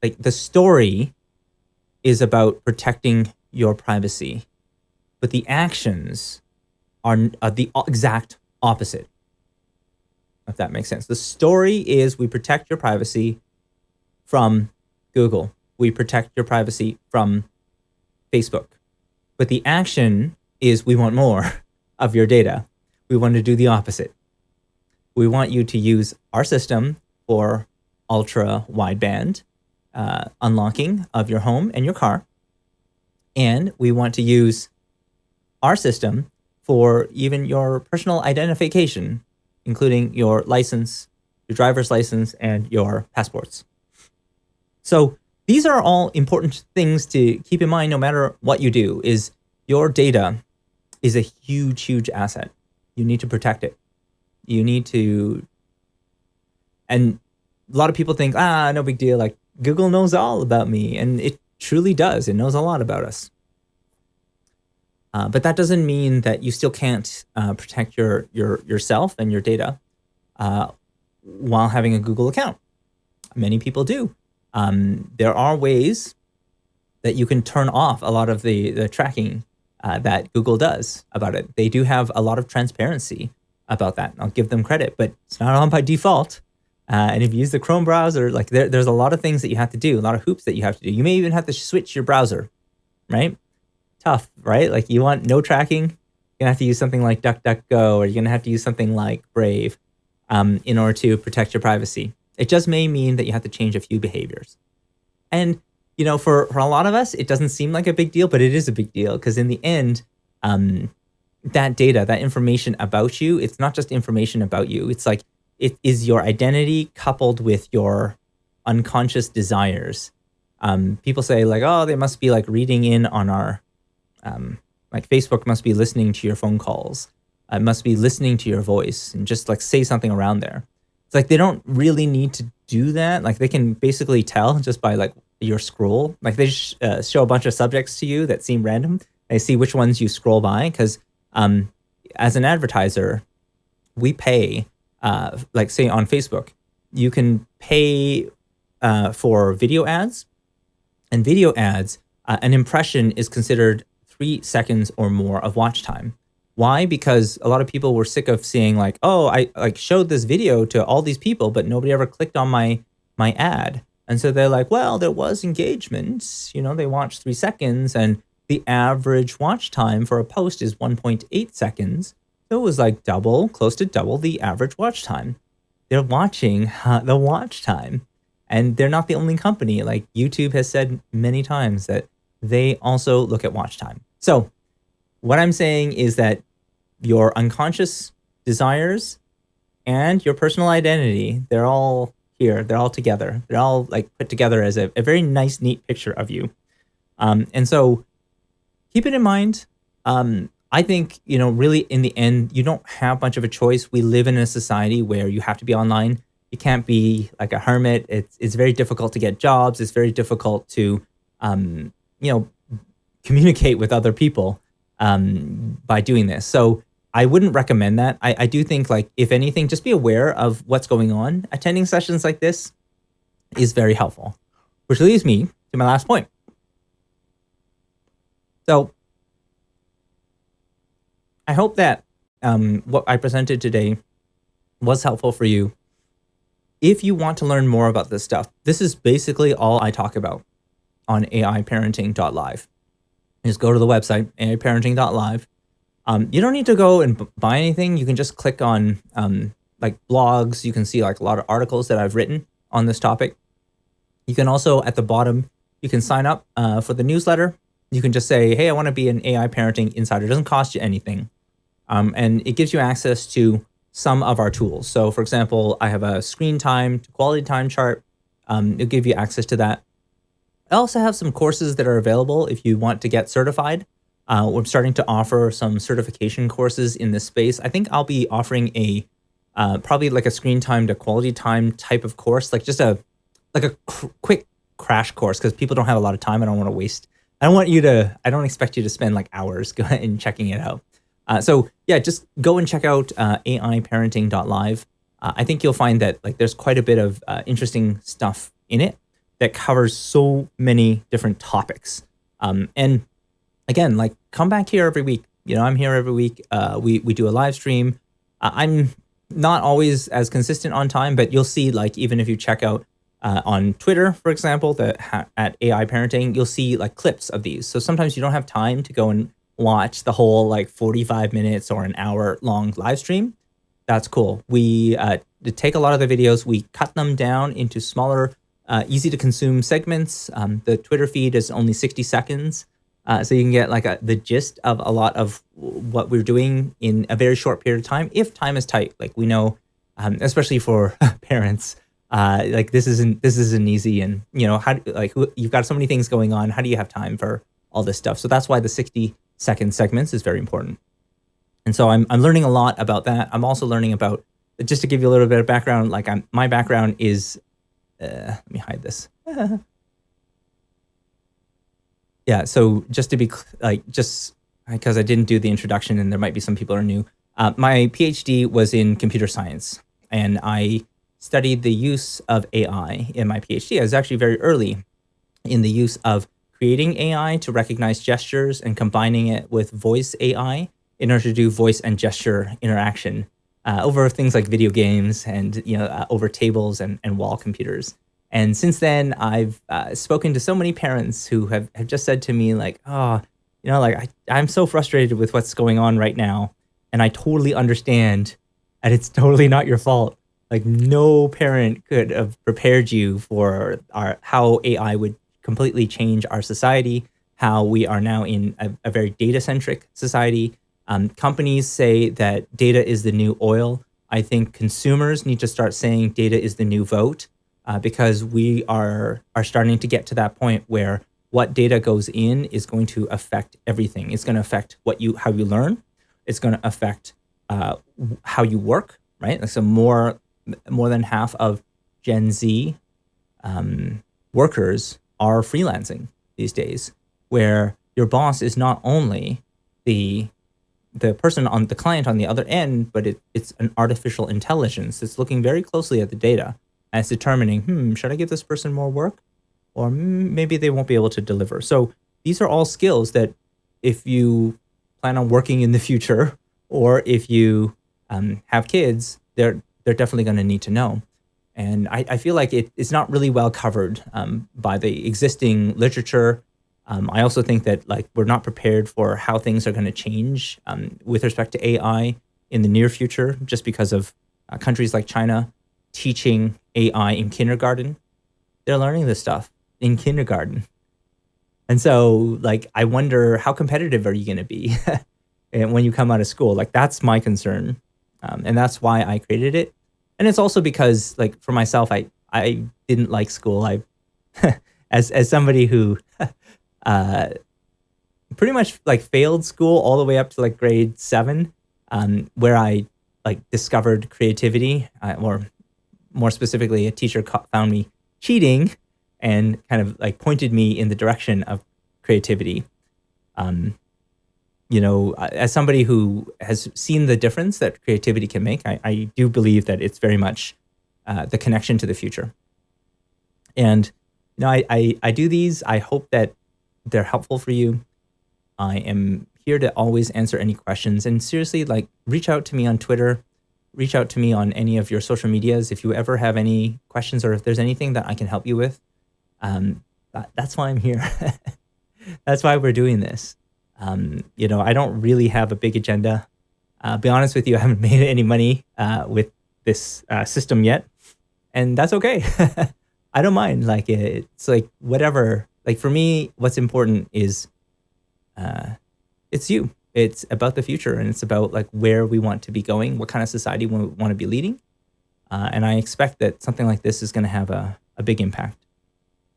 like the story is about protecting your privacy, but the actions are the exact opposite, if that makes sense. The story is we protect your privacy from Google. We protect your privacy from Facebook. But the action is we want more of your data. We want to do the opposite. We want you to use our system for ultra wideband unlocking of your home and your car. And we want to use our system for even your personal identification, including your license, your driver's license, and your passports. So these are all important things to keep in mind no matter what you do. Is your data is a huge, huge asset. You need to protect it. You need to, and a lot of people think, no big deal. Like Google knows all about me, and it truly does. It knows a lot about us. But that doesn't mean that you still can't protect yourself and your data while having a Google account. Many people do. There are ways that you can turn off a lot of the tracking that Google does about it. They do have a lot of transparency about that. I'll give them credit, but it's not on by default. And if you use the Chrome browser, like there's a lot of things that you have to do, a lot of hoops that you have to do. You may even have to switch your browser, right? Tough, right? Like you want no tracking, you're gonna have to use something like DuckDuckGo, or you're gonna have to use something like Brave in order to protect your privacy. It just may mean that you have to change a few behaviors. And you know, for a lot of us, it doesn't seem like a big deal, but it is a big deal because in the end, that data, that information about you, it's not just information about you. It's like it is your identity coupled with your unconscious desires. People say like, oh, they must be like reading in on our, like Facebook must be listening to your phone calls. Must be listening to your voice and just like say something around there. It's like they don't really need to do that. Like they can basically tell just by like your scroll. Like they show a bunch of subjects to you that seem random. They see which ones you scroll by because as an advertiser, we pay, like say on Facebook, you can pay for video ads. And video ads, an impression is considered 3 seconds or more of watch time. Why? Because a lot of people were sick of seeing like, oh, I like showed this video to all these people, but nobody ever clicked on my ad. And so they're like, well, there was engagement. You know, they watched 3 seconds, and the average watch time for a post is 1.8 seconds. So it was like double, close to double the average watch time. They're watching the watch time. And they're not the only company. Like YouTube has said many times that they also look at watch time. So what I'm saying is that your unconscious desires and your personal identity, they're all here. They're all together. They're all like put together as a very nice, neat picture of you. And so keep it in mind. I think, you know, really in the end, you don't have much of a choice. We live in a society where you have to be online. You can't be like a hermit. It's very difficult to get jobs. It's very difficult to, you know, communicate with other people by doing this. So I wouldn't recommend that. I do think like, if anything, just be aware of what's going on. Attending sessions like this is very helpful, which leads me to my last point. So I hope that what I presented today was helpful for you. If you want to learn more about this stuff, this is basically all I talk about on AIparenting.live. Just go to the website, AIparenting.live. You don't need to go and buy anything. You can just click on like blogs. You can see like a lot of articles that I've written on this topic. You can also, at the bottom, you can sign up for the newsletter. You can just say, hey, I want to be an AI Parenting Insider. It doesn't cost you anything. And it gives you access to some of our tools. So for example, I have a screen time to quality time chart. It'll give you access to that. I also have some courses that are available if you want to get certified. We're starting to offer some certification courses in this space. I think I'll be offering a probably like a screen time to quality time type of course, like just a quick crash course, because people don't have a lot of time. I don't expect you to spend like hours going and checking it out. So yeah, just go and check out AIparenting.live. I think you'll find that like there's quite a bit of interesting stuff in it that covers so many different topics. And again, like come back here every week. You know, I'm here every week. We do a live stream. I'm not always as consistent on time, but you'll see like even if you check out on Twitter, for example, at AI Parenting, you'll see like clips of these. So sometimes you don't have time to go and watch the whole like 45 minutes or an hour long live stream. That's cool. We take a lot of the videos, we cut them down into smaller, easy to consume segments. The Twitter feed is only 60 seconds. So you can get like the gist of a lot of what we're doing in a very short period of time, if time is tight. Like we know, especially for parents, like this isn't easy, and you know you've got so many things going on. How do you have time for all this stuff? So that's why the 60-second segments is very important. And so I'm learning a lot about that. I'm also learning about, just to give you a little bit of background. Like my background is, let me hide this. Yeah. So just to be just because I didn't do the introduction, and there might be some people who are new. My PhD was in computer science, and I studied the use of AI in my PhD. I was actually very early in the use of creating AI to recognize gestures and combining it with voice AI in order to do voice and gesture interaction over things like video games and over tables and wall computers. And since then, I've spoken to so many parents who have just said to me like, oh, I'm so frustrated with what's going on right now, and I totally understand, and it's totally not your fault. Like no parent could have prepared you for how AI would completely change our society, how we are now in a very data-centric society. Companies say that data is the new oil. I think consumers need to start saying data is the new vote, because we are starting to get to that point where what data goes in is going to affect everything. It's going to affect how you learn. It's going to affect how you work, right? So more than half of Gen Z workers are freelancing these days, where your boss is not only the person on the client on the other end, but it's an artificial intelligence that's looking very closely at the data and it's determining, should I give this person more work? Or maybe they won't be able to deliver. So these are all skills that if you plan on working in the future, or if you have kids, they're definitely going to need to know. And I feel like it's not really well covered by the existing literature. I also think that we're not prepared for how things are going to change with respect to AI in the near future, just because of countries like China teaching AI in kindergarten. They're learning this stuff in kindergarten. And so I wonder, how competitive are you going to be when you come out of school? That's my concern. And that's why I created it. And it's also because for myself, I didn't like school. I, as somebody who pretty much failed school all the way up to grade 7, where I discovered creativity, or more specifically, a teacher found me cheating and kind of pointed me in the direction of creativity. As somebody who has seen the difference that creativity can make, I do believe that it's very much the connection to the future. And I do these. I hope that they're helpful for you. I am here to always answer any questions. And seriously, reach out to me on Twitter. Reach out to me on any of your social medias if you ever have any questions, or if there's anything that I can help you with. That's why I'm here. That's why we're doing this. I don't really have a big agenda. Be honest with you, I haven't made any money with this system yet, and that's okay. I don't mind. It's whatever. For me, what's important is it's you. It's about the future, and it's about where we want to be going, what kind of society we want to be leading. And I expect that something like this is going to have a big impact.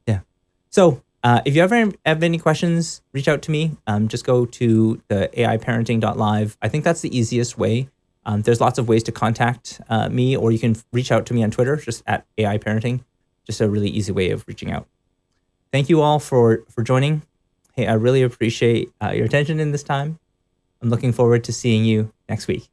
Yeah. So if you ever have any questions, reach out to me. Just go to the aiparenting.live. I think that's the easiest way. There's lots of ways to contact me, or you can reach out to me on Twitter, just at aiparenting. Just a really easy way of reaching out. Thank you all for joining. Hey, I really appreciate your attention in this time. I'm looking forward to seeing you next week.